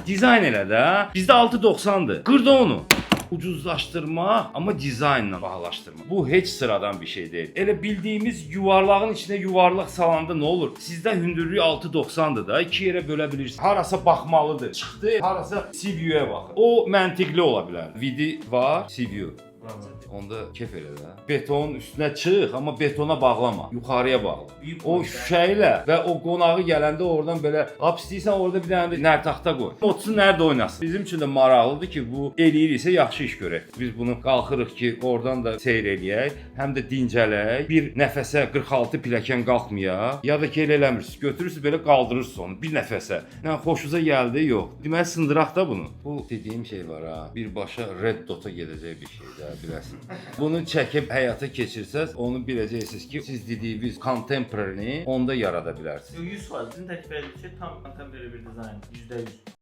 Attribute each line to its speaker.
Speaker 1: Dizayn elə də. Bizdə 6.90-dır. Qırda onu. Ucuzlaşdırma, amma dizaynla bağlaşdırma. Bu heç sıradan bir şey deyil. Elə bildiyimiz yuvarlağın içinə yuvarlaq salanda nə olur? Sizdə hündürlüyü 6.90-dır da, 2 yerə bölə bilirsiniz. Harasa baxmalıdır. Çıxdı, harasa CV-yə baxın. O məntiqli ola bilər. Vidi var, CV. Onda kef elə də. Betonun üstünə çıx, amma betona bağlama. Yuxarıya bağla. O şüşə ilə və o qonağı gələndə oradan belə lap istəyirsən orada bir dənə nər taxta qoy. Otusun nərdə oynasın. Bizim üçün də maraqlıdır ki, bu eləyiriksə yaxşı iş görək. Biz bunu qalxırıq ki, oradan da seyr eləyək, həm də dincələk. Bir nəfəsə 46 pilləkən qalxmayaq. Ya da ki elə eləmirsiniz. Götürürsünüz belə qaldırırsınız onu bir nəfəsə. Yəni xoşunuza gəldi, yox. Deməli sındıraq da bunu. Bu dediyim şey var ha. Birbaşa Red Dot-a gedəcək bir şeydir, biləsən. Bunu çəkib həyata keçirsəz, onu biləcəksiniz ki, siz dediyiniz contemporary-ni onda yarada bilərsiniz.
Speaker 2: 100%. Sizin təklif etdiyiniz şey tam contemporary bir dizayn. %100.